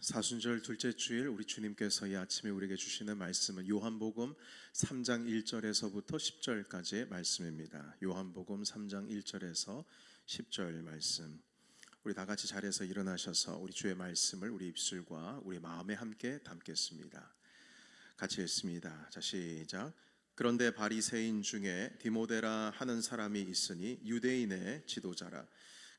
사순절 둘째 주일 우리 주님께서 이 아침에 우리에게 주시는 말씀은 요한복음 3장 1절에서부터 10절까지의 말씀입니다. 요한복음 3장 1절에서 10절 말씀. 우리 다 같이 자리에서 일어나셔서 우리 주의 말씀을 우리 입술과 우리 마음에 함께 담겠습니다. 같이 읽습니다. 자, 시작. 그런데 바리새인 중에 디모데라 하는 사람이 있으니 유대인의 지도자라.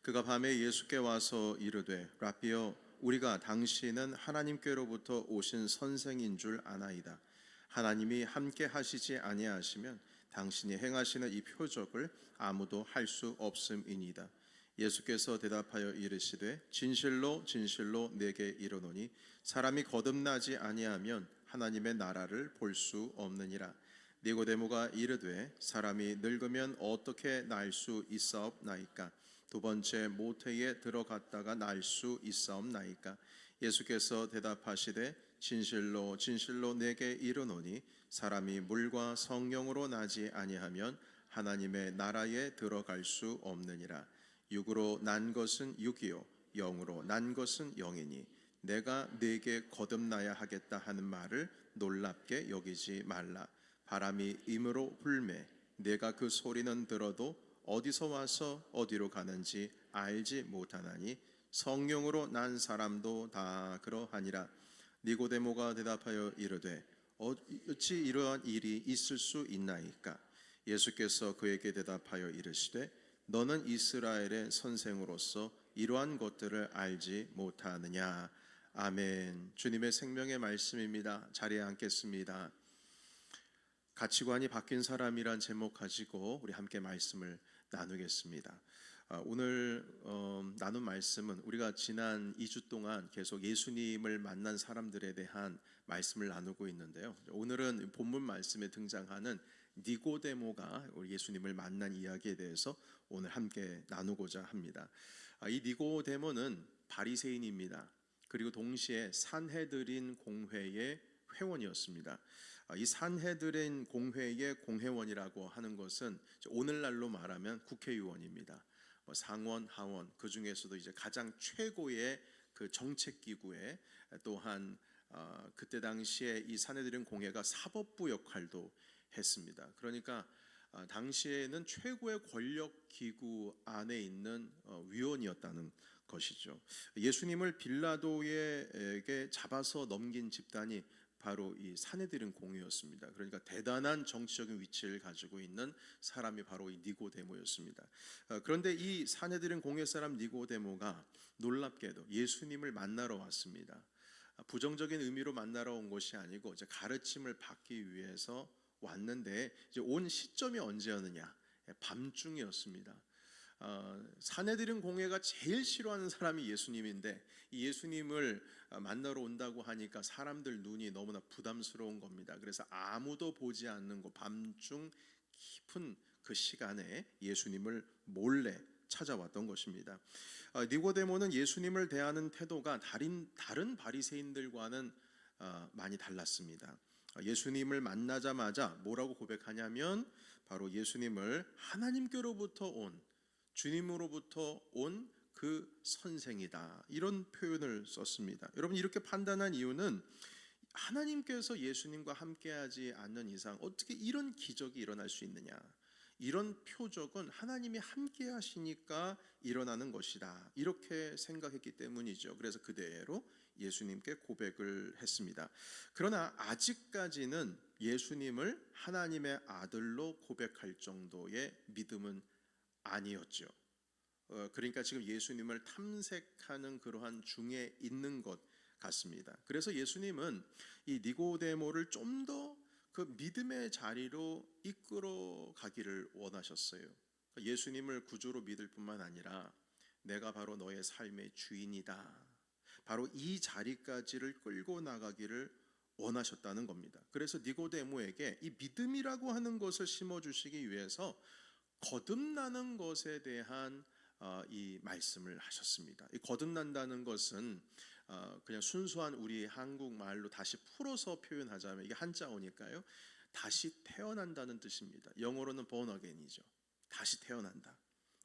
그가 밤에 예수께 와서 이르되 라삐여 우리가 당신은 하나님께로부터 오신 선생인 줄 아나이다. 하나님이 함께 하시지 아니하시면 당신이 행하시는 이 표적을 아무도 할 수 없음이니이다. 예수께서 대답하여 이르시되 진실로 진실로 내게 이르노니 사람이 거듭나지 아니하면 하나님의 나라를 볼 수 없느니라. 니고데모가 이르되 사람이 늙으면 어떻게 날 수 있사옵나이까? 두 번째 모태에 들어갔다가 날 수 있사옵나이까? 예수께서 대답하시되 진실로 진실로 내게 이르노니 사람이 물과 성령으로 나지 아니하면 하나님의 나라에 들어갈 수 없느니라. 육으로 난 것은 육이요 영으로 난 것은 영이니 내가 네게 거듭나야 하겠다 하는 말을 놀랍게 여기지 말라. 바람이 임으로 불매 내가 그 소리는 들어도 어디서 와서 어디로 가는지 알지 못하나니 성령으로 난 사람도 다 그러하니라. 니고데모가 대답하여 이르되 어찌 이러한 일이 있을 수 있나이까? 예수께서 그에게 대답하여 이르시되 너는 이스라엘의 선생으로서 이러한 것들을 알지 못하느냐. 아멘. 주님의 생명의 말씀입니다. 자리에 앉겠습니다. 가치관이 바뀐 사람이란 제목 가지고 우리 함께 말씀을 나누겠습니다. 오늘 나눈 말씀은 우리가 지난 2주 동안 계속 예수님을 만난 사람들에 대한 말씀을 나누고 있는데요. 오늘은 본문 말씀에 등장하는 니고데모가 우리 예수님을 만난 이야기에 대해서 오늘 함께 나누고자 합니다. 이 니고데모는 바리새인입니다. 그리고 동시에 산헤드린 공회의 회원이었습니다. 이 산헤드린 공회의 공회원이라고 하는 것은 오늘날로 말하면 국회의원입니다. 상원, 하원, 그 중에서도 이제 가장 최고의 그 정책기구에 또한 그때 당시에 이 산헤드린 공회가 사법부 역할도 했습니다. 그러니까 당시에는 최고의 권력기구 안에 있는 위원이었다는 것이죠. 예수님을 빌라도에게 잡아서 넘긴 집단이 바로 이 산헤드린 공회였습니다. 그러니까 대단한 정치적인 위치를 가지고 있는 사람이 바로 이 니고데모였습니다. 그런데 이 산헤드린 공회 사람 니고데모가 놀랍게도 예수님을 만나러 왔습니다. 부정적인 의미로 만나러 온 것이 아니고 이제 가르침을 받기 위해서 왔는데 이제 온 시점이 언제였느냐? 밤중이었습니다. 산헤드린 공회가 제일 싫어하는 사람이 예수님인데 이 예수님을 만나러 온다고 하니까 사람들 눈이 너무나 부담스러운 겁니다. 그래서 아무도 보지 않는 곳 밤중 깊은 그 시간에 예수님을 몰래 찾아왔던 것입니다. 니고데모는 예수님을 대하는 태도가 다른 바리새인들과는 많이 달랐습니다. 예수님을 만나자마자 뭐라고 고백하냐면 바로 예수님을 하나님께로부터 온 주님으로부터 온 그 선생이다, 이런 표현을 썼습니다. 여러분, 이렇게 판단한 이유는 하나님께서 예수님과 함께하지 않는 이상 어떻게 이런 기적이 일어날 수 있느냐, 이런 표적은 하나님이 함께하시니까 일어나는 것이다, 이렇게 생각했기 때문이죠. 그래서 그대로 예수님께 고백을 했습니다. 그러나 아직까지는 예수님을 하나님의 아들로 고백할 정도의 믿음은 아니었죠. 그러니까 지금 예수님을 탐색하는 그러한 중에 있는 것 같습니다. 그래서 예수님은 이 니고데모를 좀 더 그 믿음의 자리로 이끌어 가기를 원하셨어요. 예수님을 구주로 믿을 뿐만 아니라 내가 바로 너의 삶의 주인이다, 바로 이 자리까지를 끌고 나가기를 원하셨다는 겁니다. 그래서 니고데모에게 이 믿음이라고 하는 것을 심어주시기 위해서 거듭나는 것에 대한 이 말씀을 하셨습니다. 이 거듭난다는 것은 그냥 순수한 우리 한국말로 다시 풀어서 표현하자면 이게 한자어니까요, 다시 태어난다는 뜻입니다. 영어로는 born again이죠. 다시 태어난다.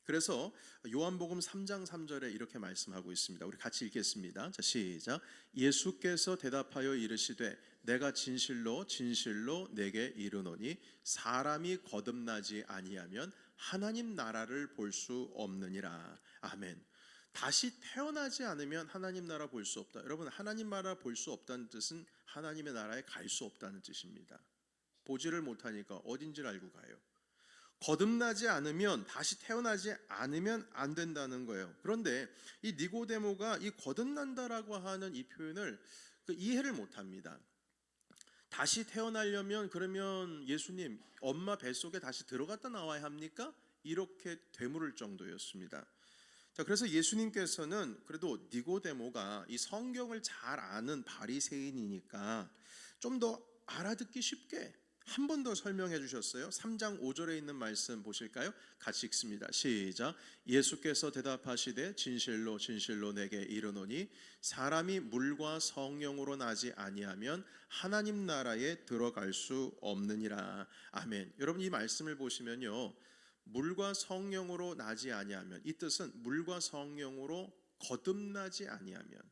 그래서 요한복음 3장 3절에 이렇게 말씀하고 있습니다. 우리 같이 읽겠습니다. 자, 시작. 예수께서 대답하여 이르시되 내가 진실로 진실로 내게 이르노니 사람이 거듭나지 아니하면 하나님 나라를 볼 수 없느니라. 아멘. 다시 태어나지 않으면 하나님 나라 볼 수 없다. 여러분, 하나님 나라 볼 수 없다는 뜻은 하나님의 나라에 갈 수 없다는 뜻입니다. 보지를 못하니까 어딘지를 알고 가요. 거듭나지 않으면, 다시 태어나지 않으면 안 된다는 거예요. 그런데 이 니고데모가 이 거듭난다라고 하는 이 표현을 이해를 못합니다. 다시 태어나려면 그러면 예수님 엄마 뱃속에 다시 들어갔다 나와야 합니까? 이렇게 되물을 정도였습니다. 자, 그래서 예수님께서는 그래도 니고데모가 이 성경을 잘 아는 바리새인이니까 좀 더 알아듣기 쉽게 한 번 더 설명해 주셨어요. 3장 5절에 있는 말씀 보실까요? 같이 읽습니다. 시작. 예수께서 대답하시되 진실로 진실로 내게 이르노니 사람이 물과 성령으로 나지 아니하면 하나님 나라에 들어갈 수 없느니라. 아멘. 여러분, 이 말씀을 보시면요, 물과 성령으로 나지 아니하면, 이 뜻은 물과 성령으로 거듭나지 아니하면,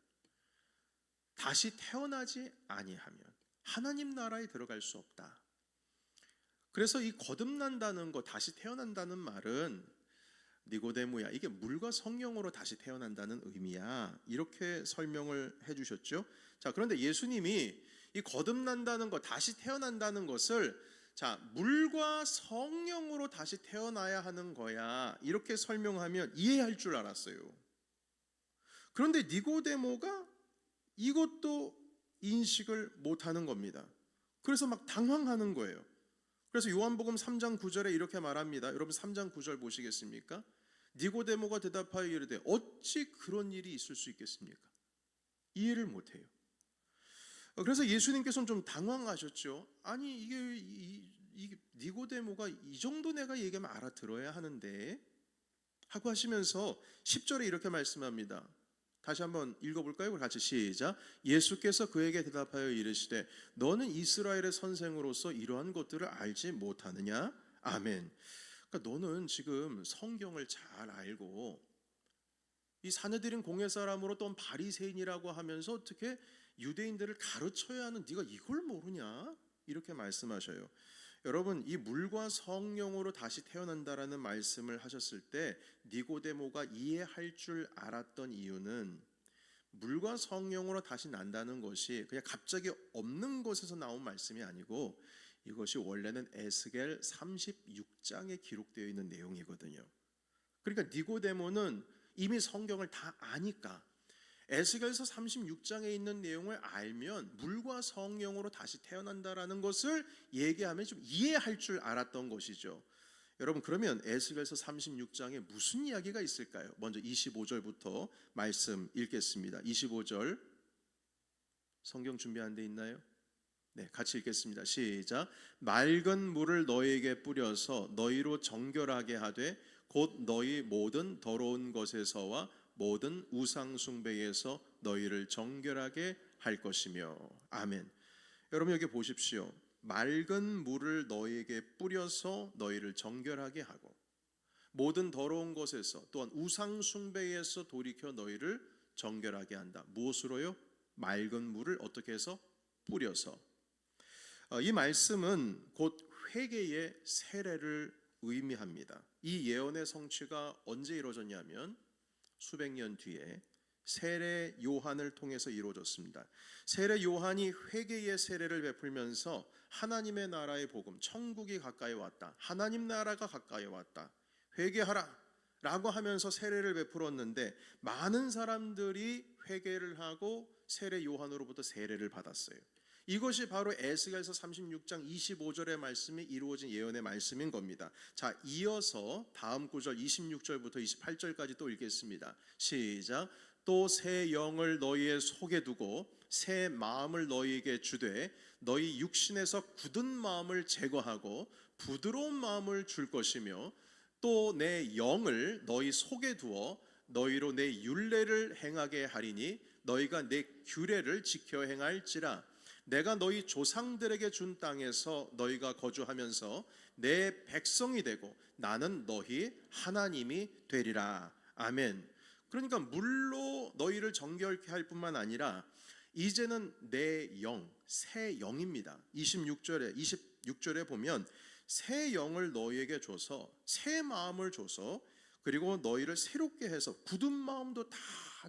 다시 태어나지 아니하면 하나님 나라에 들어갈 수 없다. 그래서 이 거듭난다는 거, 다시 태어난다는 말은 니고데모야, 이게 물과 성령으로 다시 태어난다는 의미야. 이렇게 설명을 해주셨죠. 자, 그런데 예수님이 이 거듭난다는 것, 다시 태어난다는 것을 자, 물과 성령으로 다시 태어나야 하는 거야, 이렇게 설명하면 이해할 줄 알았어요. 그런데 니고데모가 이것도 인식을 못하는 겁니다. 그래서 막 당황하는 거예요. 그래서 요한복음 3장 9절에 이렇게 말합니다. 여러분 3장 9절 보시겠습니까? 니고데모가 대답하여 이르되 어찌 그런 일이 있을 수 있겠습니까? 이해를 못해요. 그래서 예수님께서는 좀 당황하셨죠. 아니 이게 니고데모가 이 정도 내가 얘기하면 알아들어야 하는데 하고 하시면서 10절에 이렇게 말씀합니다. 다시 한번 읽어볼까요? 우리 같이 시작. 예수께서 그에게 대답하여 이르시되 너는 이스라엘의 선생으로서 이러한 것들을 알지 못하느냐? 아멘. 그러니까 너는 지금 성경을 잘 알고 이 사내들인 공회 사람으로 또 바리새인이라고 하면서 어떻게 유대인들을 가르쳐야 하는 네가 이걸 모르냐? 이렇게 말씀하셔요. 여러분, 이 물과 성령으로 다시 태어난다라는 말씀을 하셨을 때 니고데모가 이해할 줄 알았던 이유는 물과 성령으로 다시 난다는 것이 그냥 갑자기 없는 곳에서 나온 말씀이 아니고 이것이 원래는 에스겔 36장에 기록되어 있는 내용이거든요. 그러니까 니고데모는 이미 성경을 다 아니까 에스겔서 36장에 있는 내용을 알면 물과 성령으로 다시 태어난다라는 것을 얘기하면 좀 이해할 줄 알았던 것이죠. 여러분, 그러면 에스겔서 36장에 무슨 이야기가 있을까요? 먼저 25절부터 말씀 읽겠습니다. 25절 성경 준비 안 돼 있나요? 네, 같이 읽겠습니다. 시작. 맑은 물을 너희에게 뿌려서 너희로 정결하게 하되 곧 너희 모든 더러운 것에서와 모든 우상 숭배에서 너희를 정결하게 할 것이며. 아멘. 여러분, 여기 보십시오. 맑은 물을 너희에게 뿌려서 너희를 정결하게 하고 모든 더러운 것에서 또한 우상 숭배에서 돌이켜 너희를 정결하게 한다. 무엇으로요? 맑은 물을 어떻게 해서? 뿌려서. 이 말씀은 곧 회개의 세례를 의미합니다. 이 예언의 성취가 언제 이루어졌냐면 수백 년 뒤에 세례 요한을 통해서 이루어졌습니다. 세례 요한이 회개의 세례를 베풀면서 하나님의 나라의 복음, 천국이 가까이 왔다, 하나님 나라가 가까이 왔다, 회개하라 라고 하면서 세례를 베풀었는데 많은 사람들이 회개를 하고 세례 요한으로부터 세례를 받았어요. 이것이 바로 에스겔서 36장 25절의 말씀이 이루어진 예언의 말씀인 겁니다. 자, 이어서 다음 구절 26절부터 28절까지 또 읽겠습니다. 시작. 또 새 영을 너희의 속에 두고 새 마음을 너희에게 주되 너희 육신에서 굳은 마음을 제거하고 부드러운 마음을 줄 것이며 또 내 영을 너희 속에 두어 너희로 내 율례를 행하게 하리니 너희가 내 규례를 지켜 행할지라. 내가 너희 조상들에게 준 땅에서 너희가 거주하면서 내 백성이 되고 나는 너희 하나님이 되리라. 아멘. 그러니까 물로 너희를 정결케 할 뿐만 아니라 이제는 내 영, 새 영입니다. 26절에 보면 새 영을 너희에게 줘서 새 마음을 줘서 그리고 너희를 새롭게 해서 굳은 마음도 다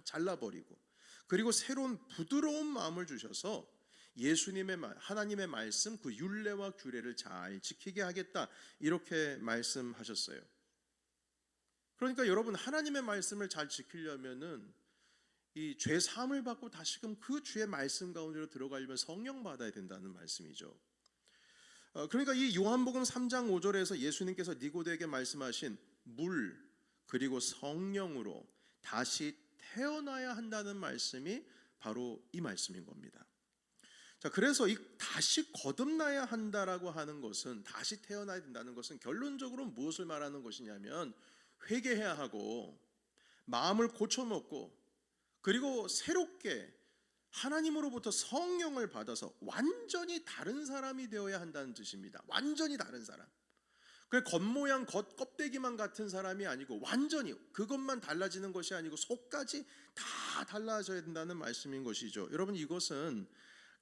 잘라버리고 그리고 새로운 부드러운 마음을 주셔서 예수님의 하나님의 말씀 그 율례와 규례를 잘 지키게 하겠다 이렇게 말씀하셨어요. 그러니까 여러분 하나님의 말씀을 잘 지키려면은 이 죄 사함을 받고 다시금 그 주의 말씀 가운데로 들어가려면 성령 받아야 된다는 말씀이죠. 그러니까 이 요한복음 3장 5절에서 예수님께서 니고데에게 말씀하신 물 그리고 성령으로 다시 태어나야 한다는 말씀이 바로 이 말씀인 겁니다. 자, 그래서 이 다시 거듭나야 한다라고 하는 것은 다시 태어나야 된다는 것은 결론적으로 무엇을 말하는 것이냐면 회개해야 하고 마음을 고쳐먹고 그리고 새롭게 하나님으로부터 성령을 받아서 완전히 다른 사람이 되어야 한다는 뜻입니다. 완전히 다른 사람. 그 겉모양 껍데기만 같은 사람이 아니고 완전히 그것만 달라지는 것이 아니고 속까지 다 달라져야 된다는 말씀인 것이죠. 여러분 이것은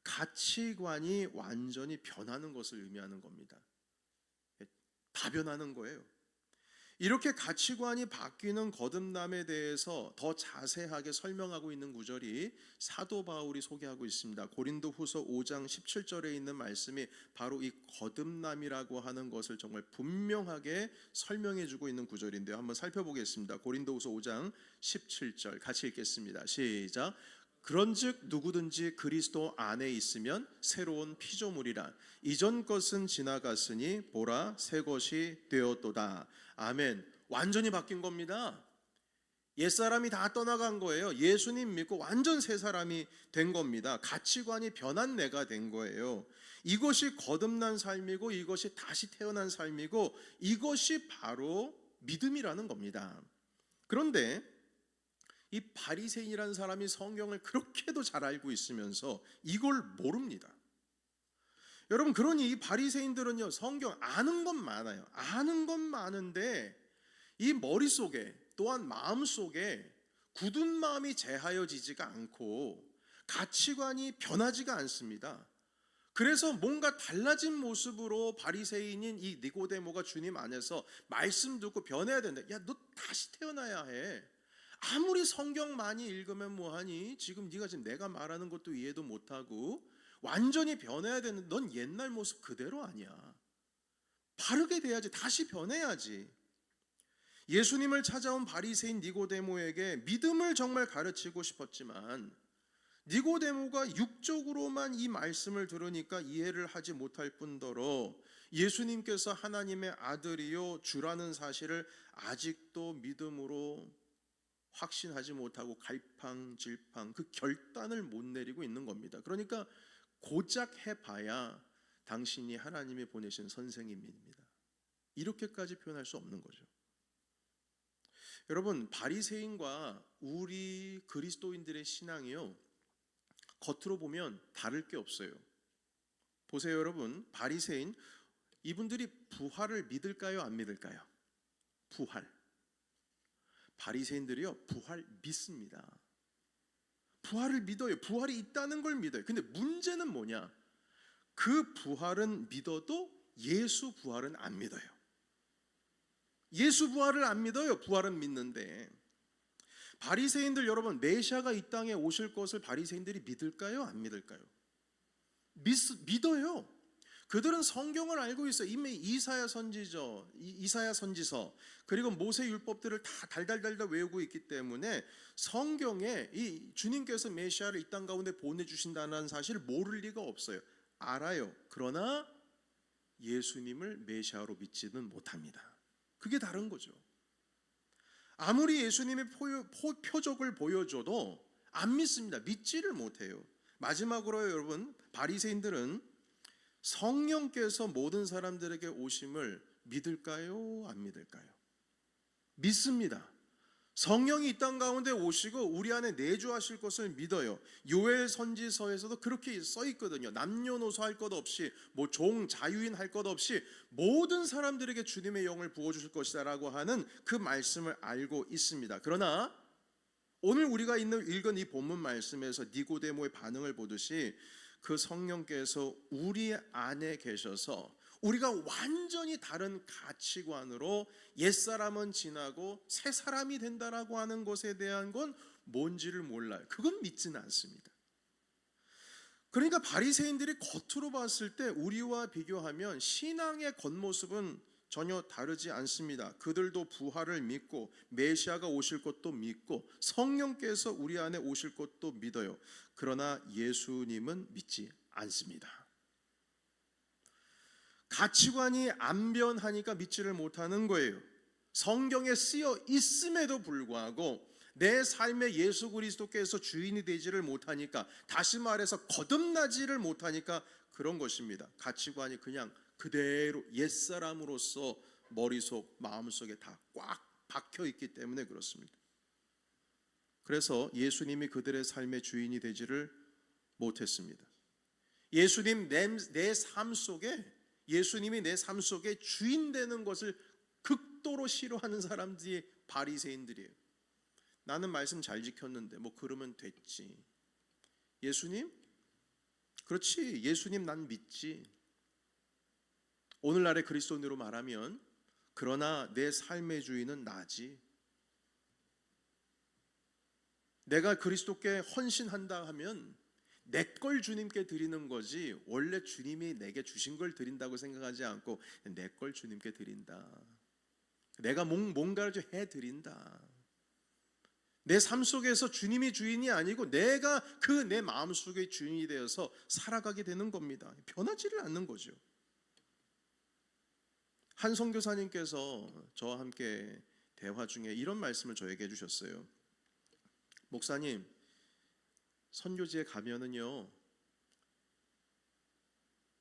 가치관이 완전히 변하는 것을 의미하는 겁니다. 다 변하는 거예요. 이렇게 가치관이 바뀌는 거듭남에 대해서 더 자세하게 설명하고 있는 구절이 사도 바울이 소개하고 있습니다. 고린도후서 5장 17절에 있는 말씀이 바로 이 거듭남이라고 하는 것을 정말 분명하게 설명해 주고 있는 구절인데요. 한번 살펴보겠습니다. 고린도후서 5장 17절 같이 읽겠습니다. 시작. 그런즉 누구든지 그리스도 안에 있으면 새로운 피조물이라 이전 것은 지나갔으니 보라 새 것이 되었도다. 아멘. 완전히 바뀐 겁니다. 옛사람이 다 떠나간 거예요. 예수님 믿고 완전 새 사람이 된 겁니다. 가치관이 변한 내가 된 거예요. 이것이 거듭난 삶이고 이것이 다시 태어난 삶이고 이것이 바로 믿음이라는 겁니다. 그런데 이 바리새인이라는 사람이 성경을 그렇게도 잘 알고 있으면서 이걸 모릅니다. 여러분 그러니 이 바리새인들은요 성경 아는 건 많아요. 아는 건 많은데 이 머릿속에 또한 마음속에 굳은 마음이 제하여지지가 않고 가치관이 변하지가 않습니다. 그래서 뭔가 달라진 모습으로 바리새인인 이 니고데모가 주님 안에서 말씀 듣고 변해야 된다. 야, 너 다시 태어나야 해. 아무리 성경 많이 읽으면 뭐하니? 지금 네가 지금 내가 말하는 것도 이해도 못하고 완전히 변해야 되는 넌 옛날 모습 그대로 아니야. 바르게 돼야지. 다시 변해야지. 예수님을 찾아온 바리새인 니고데모에게 믿음을 정말 가르치고 싶었지만 니고데모가 육적으로만 이 말씀을 들으니까 이해를 하지 못할 뿐더러 예수님께서 하나님의 아들이요 주라는 사실을 아직도 믿음으로 확신하지 못하고 갈팡질팡 그 결단을 못 내리고 있는 겁니다. 그러니까 고작 해봐야 당신이 하나님이 보내신 선생님입니다. 이렇게까지 표현할 수 없는 거죠. 여러분 바리새인과 우리 그리스도인들의 신앙이요 겉으로 보면 다를 게 없어요. 보세요 여러분, 바리새인 이분들이 부활을 믿을까요 안 믿을까요? 부활. 바리새인들이요 부활 믿습니다. 부활을 믿어요. 부활이 있다는 걸 믿어요. 근데 문제는 뭐냐? 그 부활은 믿어도 예수 부활은 안 믿어요. 예수 부활을 안 믿어요. 부활은 믿는데 바리새인들 여러분 메시아가 이 땅에 오실 것을 바리새인들이 믿을까요? 안 믿을까요? 믿어요. 그들은 성경을 알고 있어요. 이미 이사야 선지서 그리고 모세 율법들을 다 달달달달 외우고 있기 때문에 성경에 이 주님께서 메시아를 이 땅 가운데 보내주신다는 사실을 모를 리가 없어요. 알아요. 그러나 예수님을 메시아로 믿지는 못합니다. 그게 다른 거죠. 아무리 예수님의 표적을 보여줘도 안 믿습니다. 믿지를 못해요. 마지막으로 여러분 바리새인들은 성령께서 모든 사람들에게 오심을 믿을까요? 안 믿을까요? 믿습니다. 성령이 이 땅 가운데 오시고 우리 안에 내주하실 것을 믿어요. 요엘 선지서에서도 그렇게 써 있거든요. 남녀노소 할 것 없이 뭐 종 자유인 할 것 없이 모든 사람들에게 주님의 영을 부어 주실 것이다라고 하는 그 말씀을 알고 있습니다. 그러나 오늘 우리가 읽은 이 본문 말씀에서 니고데모의 반응을 보듯이 그 성령께서 우리 안에 계셔서 우리가 완전히 다른 가치관으로 옛사람은 지나고 새 사람이 된다라고 하는 것에 대한 건 뭔지를 몰라요. 그건 믿지는 않습니다. 그러니까 바리새인들이 겉으로 봤을 때 우리와 비교하면 신앙의 겉모습은 전혀 다르지 않습니다. 그들도 부활을 믿고 메시아가 오실 것도 믿고 성령께서 우리 안에 오실 것도 믿어요. 그러나 예수님은 믿지 않습니다. 가치관이 안 변하니까 믿지를 못하는 거예요. 성경에 쓰여 있음에도 불구하고 내 삶에 예수 그리스도께서 주인이 되지를 못하니까, 다시 말해서 거듭나지를 못하니까 그런 것입니다. 가치관이 그냥 그대로 옛사람으로서 머릿속 마음속에 다 꽉 박혀 있기 때문에 그렇습니다. 그래서 예수님이 그들의 삶의 주인이 되지를 못했습니다. 예수님이 내 삶 속에 주인 되는 것을 극도로 싫어하는 사람들이 바리새인들이에요. 나는 말씀 잘 지켰는데 뭐 그러면 됐지. 예수님? 그렇지. 예수님 난 믿지. 오늘날의 그리스도인으로 말하면 그러나 내 삶의 주인은 나지. 내가 그리스도께 헌신한다 하면 내 걸 주님께 드리는 거지, 원래 주님이 내게 주신 걸 드린다고 생각하지 않고 내 걸 주님께 드린다. 내가 뭔가를 좀 해드린다. 내 삶 속에서 주님이 주인이 아니고 내가 그 내 마음속의 주인이 되어서 살아가게 되는 겁니다. 변하지를 않는 거죠. 한 선교사님께서 저와 함께 대화 중에 이런 말씀을 저에게 해주셨어요. 목사님, 선교지에 가면은요,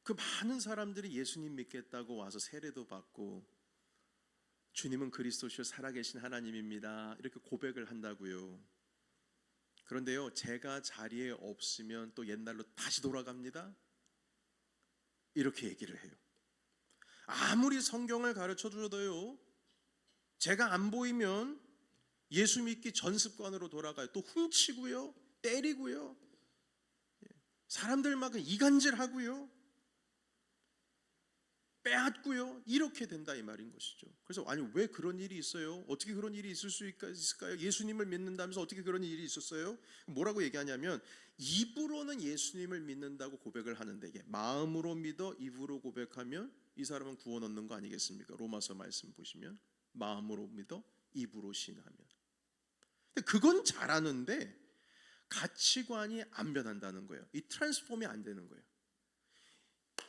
그 많은 사람들이 예수님 믿겠다고 와서 세례도 받고 주님은 그리스도시요 살아계신 하나님입니다 이렇게 고백을 한다고요. 그런데요, 제가 자리에 없으면 또 옛날로 다시 돌아갑니다 이렇게 얘기를 해요. 아무리 성경을 가르쳐 줘도요, 제가 안 보이면 예수 믿기 전 습관으로 돌아가요. 또 훔치고요, 때리고요, 사람들 막 이간질하고요, 빼앗고요, 이렇게 된다 이 말인 것이죠. 그래서 아니 왜 그런 일이 있어요? 어떻게 그런 일이 있을 수 있을까요? 예수님을 믿는다면서 어떻게 그런 일이 있었어요? 뭐라고 얘기하냐면, 입으로는 예수님을 믿는다고 고백을 하는데 이게 마음으로 믿어 입으로 고백하면 이 사람은 구원 얻는 거 아니겠습니까? 로마서 말씀 보시면 마음으로 믿어 입으로 신하면. 근데 그건 잘하는데 가치관이 안 변한다는 거예요. 이 트랜스폼이 안 되는 거예요.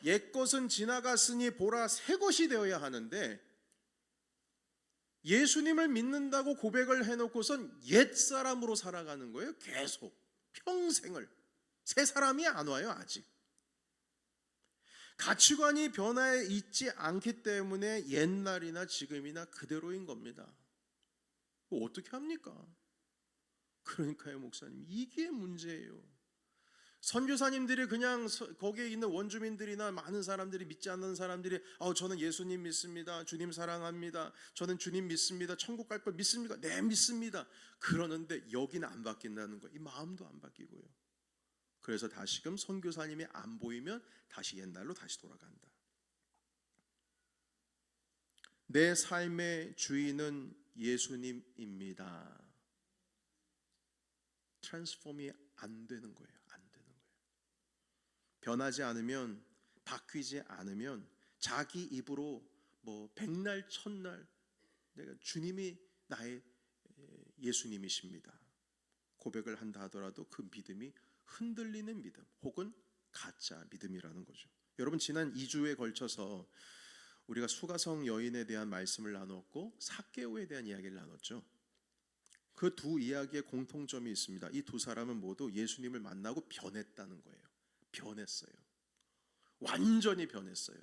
옛것은 지나갔으니 보라 새 것이 되어야 하는데, 예수님을 믿는다고 고백을 해놓고선 옛사람으로 살아가는 거예요. 계속 평생을. 새 사람이 안 와요 아직. 가치관이 변화해 있지 않기 때문에 옛날이나 지금이나 그대로인 겁니다. 어떻게 합니까? 그러니까요 목사님, 이게 문제예요. 선교사님들이 그냥 거기에 있는 원주민들이나 많은 사람들이, 믿지 않는 사람들이 저는 예수님 믿습니다, 주님 사랑합니다, 저는 주님 믿습니다, 천국 갈 걸 믿습니까? 네 믿습니다. 그러는데 여기는 안 바뀐다는 거예요. 이 마음도 안 바뀌고요. 그래서 다시금 선교사님이 안 보이면 다시 옛날로 다시 돌아간다. 내 삶의 주인은 예수님입니다. 트랜스폼이 안 되는 거예요. 변하지 않으면, 바뀌지 않으면 자기 입으로 뭐 백날 천날 내가 주님이 나의 예수님이십니다 고백을 한다 하더라도 그 믿음이 흔들리는 믿음 혹은 가짜 믿음이라는 거죠. 여러분, 지난 2주에 걸쳐서 우리가 수가성 여인에 대한 말씀을 나눴고 삭개오에 대한 이야기를 나눴죠. 그 두 이야기의 공통점이 있습니다. 이 두 사람은 모두 예수님을 만나고 변했다는 거예요. 변했어요. 완전히 변했어요.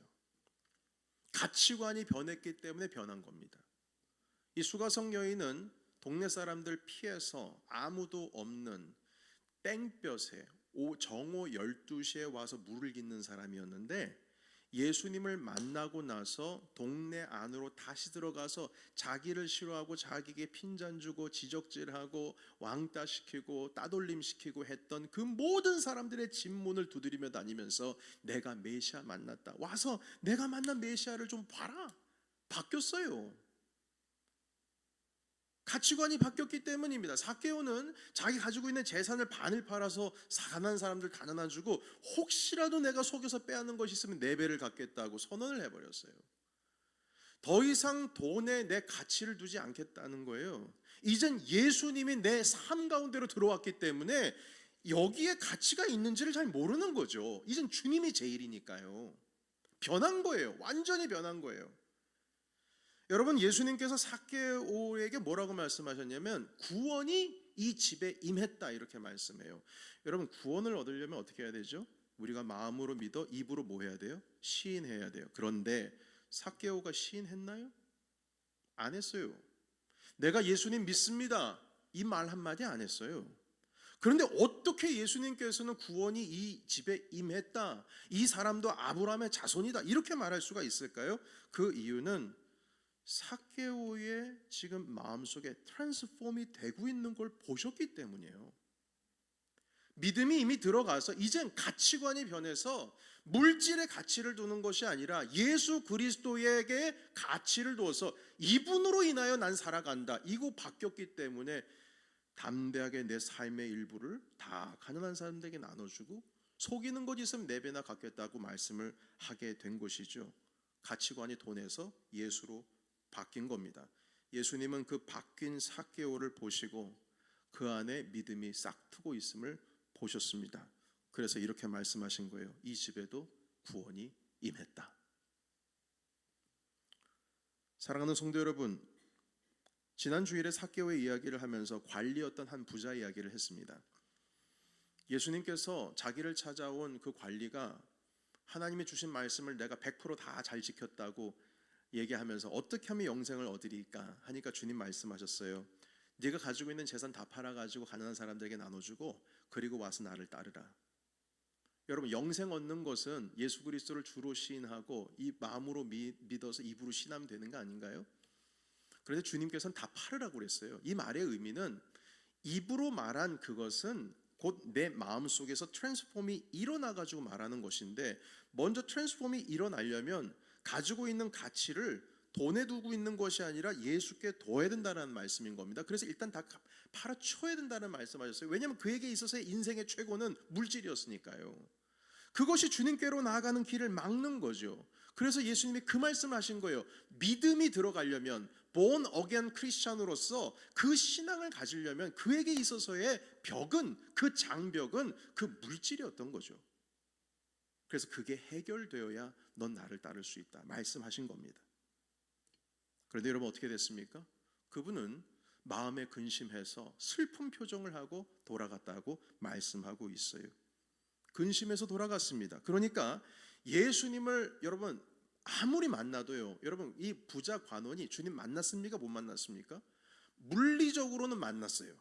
가치관이 변했기 때문에 변한 겁니다. 이 수가성 여인은 동네 사람들 피해서 아무도 없는 땡볕에 정오 12시에 와서 물을 깃는 사람이었는데, 예수님을 만나고 나서 동네 안으로 다시 들어가서 자기를 싫어하고 자기에게 핀잔 주고 지적질하고 왕따시키고 따돌림시키고 했던 그 모든 사람들의 집문을 두드리며 다니면서 내가 메시아 만났다, 와서 내가 만난 메시아를 좀 봐라. 바뀌었어요. 가치관이 바뀌었기 때문입니다. 삭개오는 자기 가지고 있는 재산을 반을 팔아서 가난한 사람들 다 나눠주고, 혹시라도 내가 속여서 빼앗는 것이 있으면 4배를 갚겠다고 선언을 해버렸어요. 더 이상 돈에 내 가치를 두지 않겠다는 거예요. 이젠 예수님이 내 삶 가운데로 들어왔기 때문에 여기에 가치가 있는지를 잘 모르는 거죠. 이젠 주님이 제일이니까요. 변한 거예요. 완전히 변한 거예요. 여러분, 예수님께서 삭개오에게 뭐라고 말씀하셨냐면 구원이 이 집에 임했다, 이렇게 말씀해요. 여러분, 구원을 얻으려면 어떻게 해야 되죠? 우리가 마음으로 믿어 입으로 뭐 해야 돼요? 시인해야 돼요. 그런데 삭개오가 시인했나요? 안 했어요. 내가 예수님 믿습니다, 이 말 한마디 안 했어요. 그런데 어떻게 예수님께서는 구원이 이 집에 임했다, 이 사람도 아브라함의 자손이다, 이렇게 말할 수가 있을까요? 그 이유는 삭개오의 지금 마음속에 트랜스폼이 되고 있는 걸 보셨기 때문이에요. 믿음이 이미 들어가서 이젠 가치관이 변해서 물질의 가치를 두는 것이 아니라 예수 그리스도에게 가치를 두어서 이분으로 인하여 난 살아간다, 이거 바뀌었기 때문에 담대하게 내 삶의 일부를 다 가난한 사람들에게 나눠주고 속이는 것 있으면 4배나 갚겠다고 말씀을 하게 된 것이죠. 가치관이 돈에서 예수로 바뀐 겁니다. 예수님은 그 바뀐 삭개오를 보시고 그 안에 믿음이 싹트고 있음을 보셨습니다. 그래서 이렇게 말씀하신 거예요. 이 집에도 구원이 임했다. 사랑하는 성도 여러분, 지난 주일에 삭개오의 이야기를 하면서 관리였던 한 부자 이야기를 했습니다. 예수님께서 자기를 찾아온 그 관리가 하나님이 주신 말씀을 내가 100% 다 잘 지켰다고 얘기하면서 어떻게 하면 영생을 얻으리까 하니까 주님 말씀하셨어요. 네가 가지고 있는 재산 다 팔아가지고 가난한 사람들에게 나눠주고 그리고 와서 나를 따르라. 여러분, 영생 얻는 것은 예수 그리스도를 주로 시인하고 이 마음으로 믿어서 입으로 신하면 되는 거 아닌가요? 그런데 주님께서는 다 팔으라고 그랬어요. 이 말의 의미는 입으로 말한 그것은 곧 내 마음속에서 트랜스폼이 일어나가지고 말하는 것인데, 먼저 트랜스폼이 일어나려면 가지고 있는 가치를 돈에 두고 있는 것이 아니라 예수께 둬야 된다는 말씀인 겁니다. 그래서 일단 다 팔아쳐야 된다는 말씀하셨어요. 왜냐하면 그에게 있어서의 인생의 최고는 물질이었으니까요. 그것이 주님께로 나아가는 길을 막는 거죠. 그래서 예수님이 그 말씀을 하신 거예요. 믿음이 들어가려면, born again 크리스찬으로서 그 신앙을 가지려면 그에게 있어서의 벽은, 그 장벽은 그 물질이었던 거죠. 그래서 그게 해결되어야 넌 나를 따를 수 있다 말씀하신 겁니다. 그런데 여러분, 어떻게 됐습니까? 그분은 마음에 근심해서 슬픈 표정을 하고 돌아갔다고 말씀하고 있어요. 근심해서 돌아갔습니다. 그러니까 예수님을 여러분 아무리 만나도요, 여러분 이 부자 관원이 주님 만났습니까? 못 만났습니까? 물리적으로는 만났어요.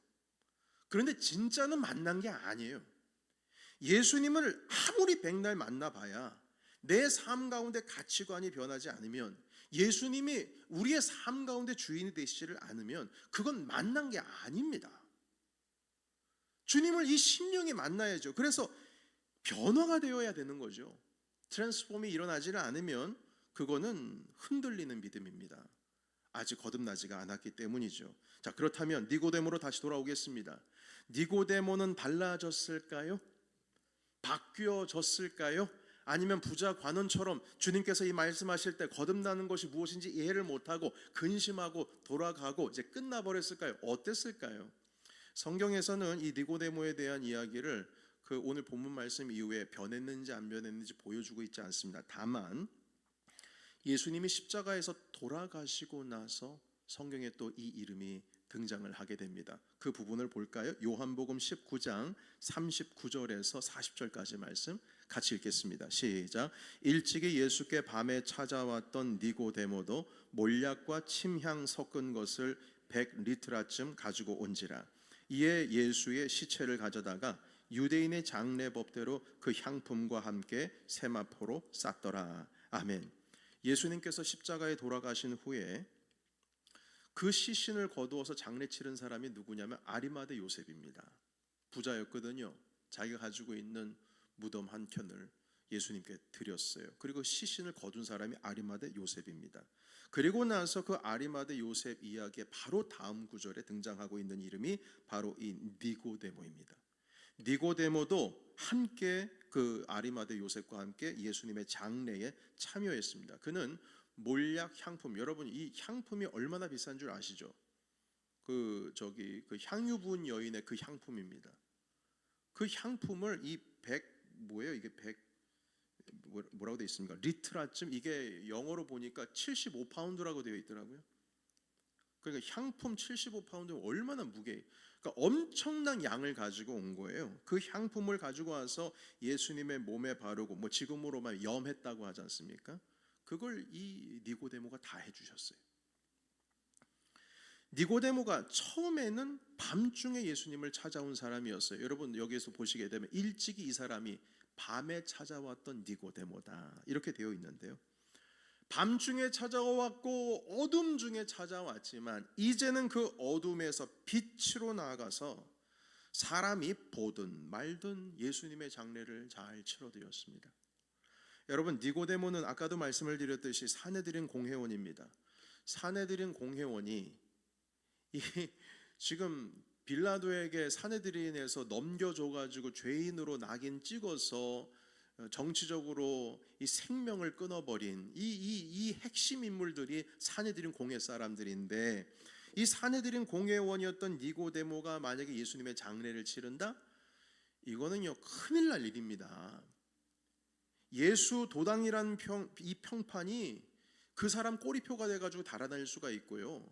그런데 진짜는 만난 게 아니에요. 예수님을 아무리 백날 만나봐야 내 삶 가운데 가치관이 변하지 않으면, 예수님이 우리의 삶 가운데 주인이 되시지를 않으면 그건 만난 게 아닙니다. 주님을 이 심령이 만나야죠. 그래서 변화가 되어야 되는 거죠. 트랜스폼이 일어나지를 않으면 그거는 흔들리는 믿음입니다. 아직 거듭나지가 않았기 때문이죠. 자, 그렇다면 니고데모로 다시 돌아오겠습니다. 니고데모는 달라졌을까요? 바뀌어졌을까요? 아니면 부자 관원처럼 주님께서 이 말씀하실 때 거듭나는 것이 무엇인지 이해를 못하고 근심하고 돌아가고 이제 끝나버렸을까요? 어땠을까요? 성경에서는 이 니고데모에 대한 이야기를 그 오늘 본문 말씀 이후에 변했는지 안 변했는지 보여주고 있지 않습니다. 다만 예수님이 십자가에서 돌아가시고 나서 성경에 또 이 이름이 등장을 하게 됩니다. 그 부분을 볼까요? 요한복음 19장 39절에서 40절까지 말씀 같이 읽겠습니다. 시작. 일찍이 예수께 밤에 찾아왔던 니고데모도 몰약과 침향 섞은 것을 100리트라쯤 가지고 온지라. 이에 예수의 시체를 가져다가 유대인의 장례법대로 그 향품과 함께 세마포로 쌌더라. 아멘. 예수님께서 십자가에 돌아가신 후에 그 시신을 거두어서 장례 치른 사람이 누구냐면 아리마대 요셉입니다. 부자였거든요. 자기가 가지고 있는 무덤 한 켠을 예수님께 드렸어요. 그리고 시신을 거둔 사람이 아리마대 요셉입니다. 그리고 나서 그 아리마대 요셉 이야기의 바로 다음 구절에 등장하고 있는 이름이 바로 이 니고데모입니다. 니고데모도 함께 그 아리마대 요셉과 함께 예수님의 장례에 참여했습니다. 그는 몰약 향품, 여러분 이 향품이 얼마나 비싼 줄 아시죠? 그 향유분 여인의 그 향품입니다. 그 향품을 이 100 뭐예요? 이게 100 뭐라고 되어 있습니까? 리트라쯤, 이게 영어로 보니까 75파운드라고 되어 있더라고요. 그러니까 향품 75파운드면 얼마나 무게, 그러니까 엄청난 양을 가지고 온 거예요. 그 향품을 가지고 와서 예수님의 몸에 바르고, 뭐 지금으로 말하면 염했다고 하지 않습니까? 그걸 이 니고데모가 다 해주셨어요. 니고데모가 처음에는 밤중에 예수님을 찾아온 사람이었어요. 여러분 여기에서 보시게 되면 일찍이 이 사람이 밤에 찾아왔던 니고데모다 이렇게 되어 있는데요. 밤중에 찾아왔고 어둠 중에 찾아왔지만 이제는 그 어둠에서 빛으로 나아가서 사람이 보든 말든 예수님의 장례를 잘 치러드렸습니다. 여러분 니고데모는 아까도 말씀을 드렸듯이 사내들인 공회원입니다. 사내들인 공회원이 지금 빌라도에게 사내들인에서 넘겨줘가지고 죄인으로 낙인 찍어서 정치적으로 이 생명을 끊어버린 이 핵심 인물들이 사내들인 공회 사람들인데, 이 사내들인 공회원이었던 니고데모가 만약에 예수님의 장례를 치른다? 이거는요 큰일 날 일입니다. 예수 도당이라는 이 평판이 그 사람 꼬리표가 돼가지고 달아날 수가 있고요.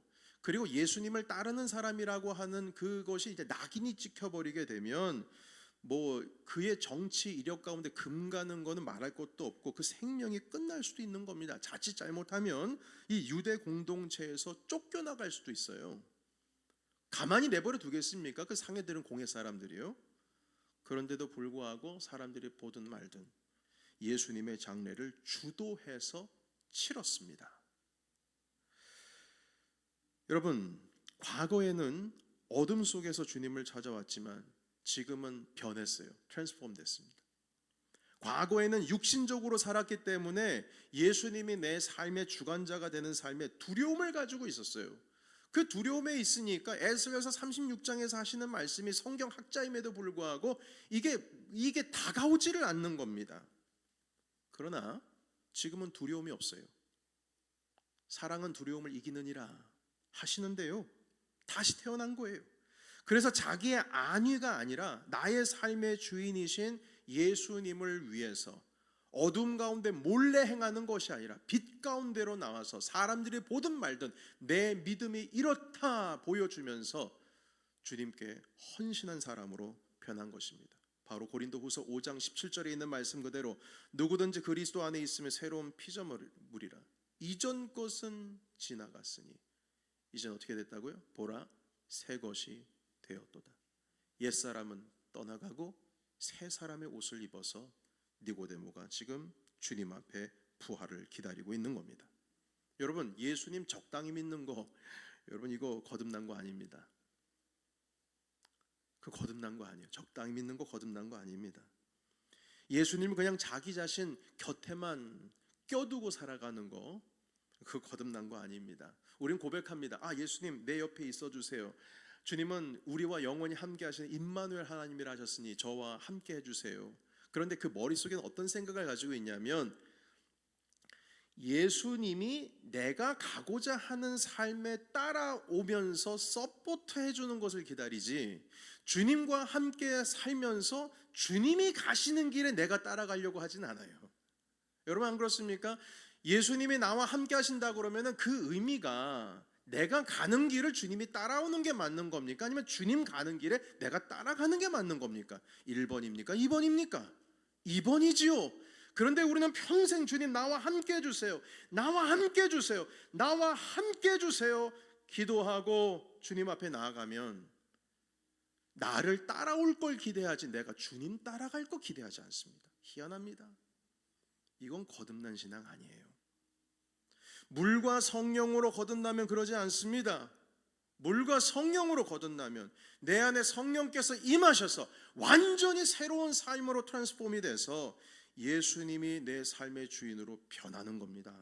그리고 예수님을 따르는 사람이라고 하는 그것이 이제 낙인이 찍혀버리게 되면 뭐 그의 정치 이력 가운데 금 가는 거는 말할 것도 없고 그 생명이 끝날 수도 있는 겁니다. 자칫 잘못하면 이 유대 공동체에서 쫓겨나갈 수도 있어요. 가만히 내버려 두겠습니까? 그 상해들은 공회 사람들이요. 그런데도 불구하고 사람들이 보든 말든 예수님의 장례를 주도해서 치렀습니다. 여러분, 과거에는 어둠 속에서 주님을 찾아왔지만 지금은 변했어요. 트랜스폼 됐습니다. 과거에는 육신적으로 살았기 때문에 예수님이 내 삶의 주관자가 되는 삶에 두려움을 가지고 있었어요. 그 두려움에 있으니까 에스겔서 36장에서 하시는 말씀이 성경 학자임에도 불구하고 이게 다가오지를 않는 겁니다. 그러나 지금은 두려움이 없어요. 사랑은 두려움을 이기느니라 하시는데요, 다시 태어난 거예요. 그래서 자기의 안위가 아니라 나의 삶의 주인이신 예수님을 위해서 어둠 가운데 몰래 행하는 것이 아니라 빛 가운데로 나와서 사람들이 보든 말든 내 믿음이 이렇다 보여주면서 주님께 헌신한 사람으로 변한 것입니다. 바로 고린도후서 5장 17절에 있는 말씀 그대로 누구든지 그리스도 안에 있으면 새로운 피조물이라. 이전 것은 지나갔으니 이젠 어떻게 됐다고요? 보라, 새 것이 되었도다. 옛사람은 떠나가고 새 사람의 옷을 입어서 니고데모가 지금 주님 앞에 부활을 기다리고 있는 겁니다. 여러분, 예수님 적당히 믿는 거, 여러분 이거 거듭난 거 아닙니다. 그 거듭난 거 아니에요. 적당히 믿는 거 거듭난 거 아닙니다. 예수님은 그냥 자기 자신 곁에만 껴두고 살아가는 거, 그 거듭난 거 아닙니다. 우린 고백합니다. 아, 예수님 내 옆에 있어 주세요. 주님은 우리와 영원히 함께 하시는 임마누엘 하나님이라 하셨으니 저와 함께 해주세요. 그런데 그 머릿속에는 어떤 생각을 가지고 있냐면 예수님이 내가 가고자 하는 삶에 따라오면서 서포트 해주는 것을 기다리지, 주님과 함께 살면서 주님이 가시는 길에 내가 따라가려고 하진 않아요. 여러분 안 그렇습니까? 예수님이 나와 함께 하신다 그러면 그 의미가 내가 가는 길을 주님이 따라오는 게 맞는 겁니까? 아니면 주님 가는 길에 내가 따라가는 게 맞는 겁니까? 1번입니까? 2번입니까? 2번이지요. 그런데 우리는 평생 주님 나와 함께 해주세요, 나와 함께 해주세요, 나와 함께 해주세요 기도하고 주님 앞에 나아가면 나를 따라올 걸 기대하지 내가 주님 따라갈 거 기대하지 않습니다. 희한합니다. 이건 거듭난 신앙 아니에요. 물과 성령으로 거듭나면 그러지 않습니다. 물과 성령으로 거듭나면 내 안에 성령께서 임하셔서 완전히 새로운 삶으로 트랜스폼이 돼서 예수님이 내 삶의 주인으로 변하는 겁니다.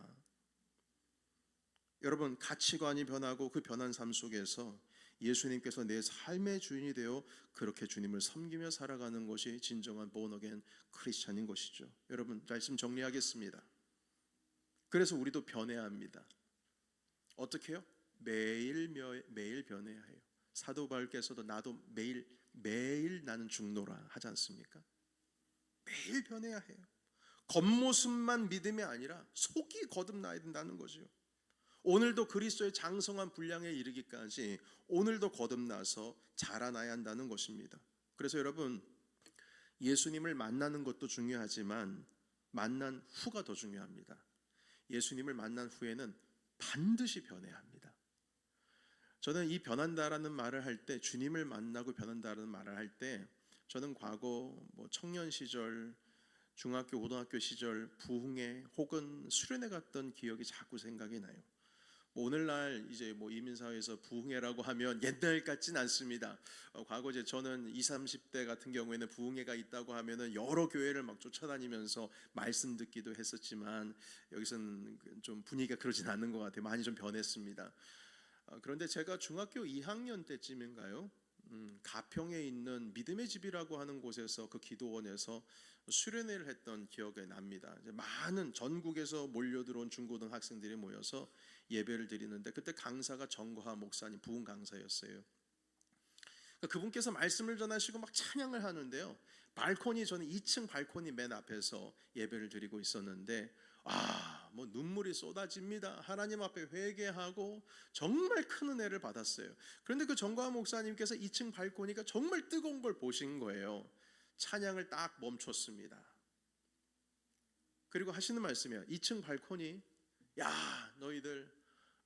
여러분, 가치관이 변하고 그 변한 삶 속에서 예수님께서 내 삶의 주인이 되어 그렇게 주님을 섬기며 살아가는 것이 진정한 본어겐 크리스찬인 것이죠. 여러분, 말씀 정리하겠습니다. 그래서 우리도 변해야 합니다. 어떻게 해요? 매일 변해야 해요. 사도 바울께서도 나도 매일 나는 죽노라 하지 않습니까? 매일 변해야 해요. 겉모습만 믿음이 아니라 속이 거듭나야 된다는 거죠. 오늘도 그리스도의 장성한 분량에 이르기까지 오늘도 거듭나서 자라나야 한다는 것입니다. 그래서 여러분, 예수님을 만나는 것도 중요하지만 만난 후가 더 중요합니다. 예수님을 만난 후에는 반드시 변해야 합니다. 저는 이 변한다라는 말을 할 때, 주님을 만나고 변한다라는 말을 할 때, 저는 과거 청년 시절, 중학교, 고등학교 시절 부흥회 혹은 수련회 갔던 기억이 자꾸 생각이 나요. 오늘날 이제 이민사회에서 부흥회라고 하면 옛날 같진 않습니다. 과거 저는 20, 30대 같은 경우에는 부흥회가 있다고 하면은 여러 교회를 막 쫓아다니면서 말씀 듣기도 했었지만 여기서는 좀 분위기가 그러진 않는 것 같아요. 많이 좀 변했습니다. 그런데 제가 중학교 2학년 때쯤인가요? 가평에 있는 믿음의 집이라고 하는 곳에서 그 기도원에서 수련회를 했던 기억이 납니다. 이제 많은 전국에서 몰려들어온 중고등 학생들이 모여서 예배를 드리는데 그때 강사가 정거하 목사님, 부흥 강사였어요. 그분께서 말씀을 전하시고 막 찬양을 하는데요. 저는 2층 발코니 맨 앞에서 예배를 드리고 있었는데 눈물이 쏟아집니다. 하나님 앞에 회개하고 정말 큰 은혜를 받았어요. 그런데 그 정거하 목사님께서 2층 발코니가 정말 뜨거운 걸 보신 거예요. 찬양을 딱 멈췄습니다. 그리고 하시는 말씀이에요. 2층 발코니, 야, 너희들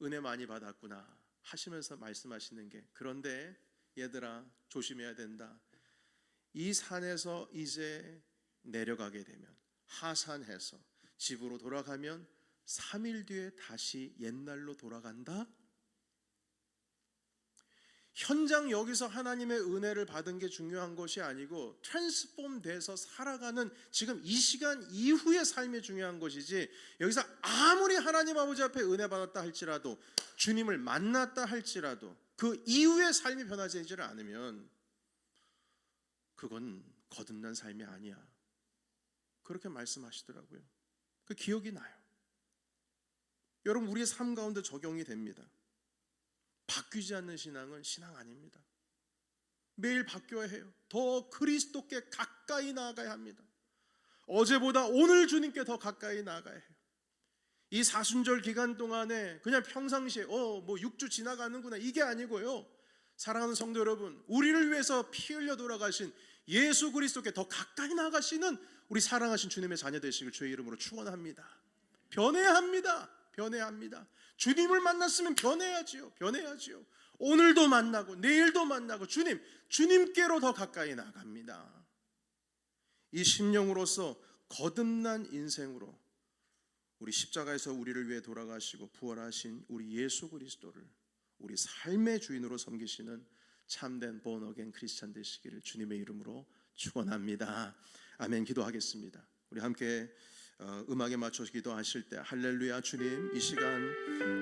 은혜 많이 받았구나 하시면서 말씀하시는 게, 그런데 얘들아 조심해야 된다. 이 산에서 이제 내려가게 되면, 하산해서 집으로 돌아가면 3일 뒤에 다시 옛날로 돌아간다. 현장 여기서 하나님의 은혜를 받은 게 중요한 것이 아니고 트랜스폼 돼서 살아가는 지금 이 시간 이후의 삶이 중요한 것이지, 여기서 아무리 하나님 아버지 앞에 은혜 받았다 할지라도, 주님을 만났다 할지라도 그 이후의 삶이 변화되지를 않으면 그건 거듭난 삶이 아니야. 그렇게 말씀하시더라고요. 그 기억이 나요. 여러분, 우리의 삶 가운데 적용이 됩니다. 바뀌지 않는 신앙은 신앙 아닙니다. 매일 바뀌어야 해요. 더 그리스도께 가까이 나아가야 합니다. 어제보다 오늘 주님께 더 가까이 나아가야 해요. 이 사순절 기간 동안에 그냥 평상시에 6주 지나가는구나 이게 아니고요. 사랑하는 성도 여러분, 우리를 위해서 피 흘려 돌아가신 예수 그리스도께 더 가까이 나아가시는 우리 사랑하신 주님의 자녀 되시길 주의 이름으로 축원합니다. 변해야 합니다. 변해야 합니다. 주님을 만났으면 변해야지요. 오늘도 만나고 내일도 만나고 주님께로 더 가까이 나갑니다. 이 심령으로서 거듭난 인생으로 우리 십자가에서 우리를 위해 돌아가시고 부활하신 우리 예수 그리스도를 우리 삶의 주인으로 섬기시는 참된 born again 크리스찬 되시기를 주님의 이름으로 축원합니다. 아멘. 기도하겠습니다. 우리 함께 음악에 맞춰서 기도하실 때 할렐루야. 주님, 이 시간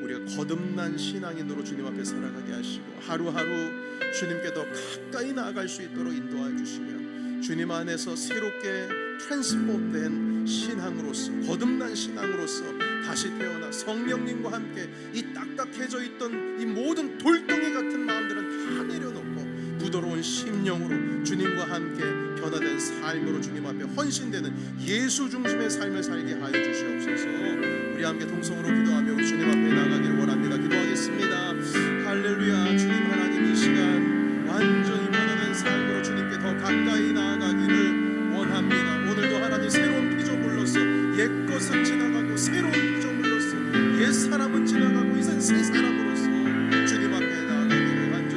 우리가 거듭난 신앙인으로 주님 앞에 살아가게 하시고 하루하루 주님께 더 가까이 나아갈 수 있도록 인도해 주시며 주님 안에서 새롭게 트랜스폼된 신앙으로서, 거듭난 신앙으로서 다시 태어나 성령님과 함께 이 딱딱해져 있던 이 모든 돌덩이 같은 마음들은 다 내려놓고 부드러운 심령으로 주님과 함께 변화된 삶으로 주님 앞에 헌신되는 예수 중심의 삶을 살게 하여 주시옵소서. 우리 함께 통성으로 기도하며 우리 주님 앞에 나가기를 원합니다. 기도하겠습니다. 할렐루야. 주님 하나님, 이 시간 완전히 변화된 삶으로 주님께 더 가까이 나아가기를 원합니다. 오늘도 하나님 새로운 피조물로서 옛 것은 지나가고 새로운 피조물로서 옛 사람은 지나가고 이젠 새 사람으로서 주님 앞에 나아가기를 합니다.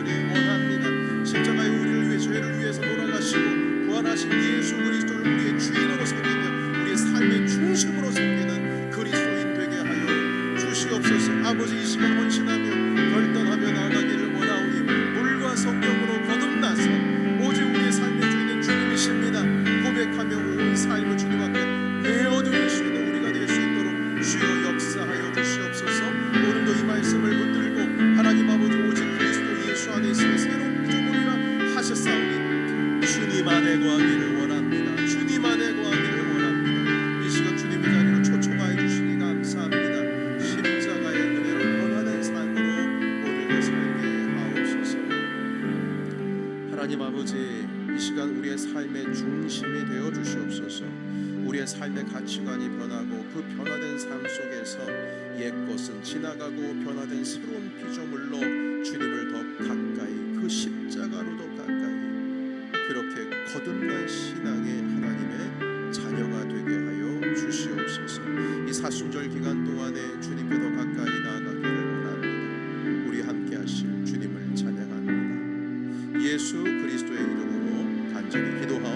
주님 안에 거하기를 원합니다. 주님 안에 거하기를 원합니다. 이 시간 주님의 자리로 초청하여 주시니 감사합니다. 십자가의 은혜로 변화된 삶으로 모두가 살게 하옵소서. 하나님 아버지, 이 시간 우리의 삶의 중심이 되어 주시옵소서. 우리의 삶의 가치관이 변하고 그 변화된 삶 속에서 옛 것은 지나가고 변화된 새로운 피조물로 주님을 더 가까이, 그 십자가로 더 가까이, 그렇게 거듭난 신앙의 하나님의 자녀가 되게 하여 주시옵소서. 이 사순절 기간 동안에 주님께 더 가까이 나아가기를 원합니다. 우리 함께 하실 주님을 찬양합니다. 예수 그리스도의 이름으로 간절히 기도하옵나이다.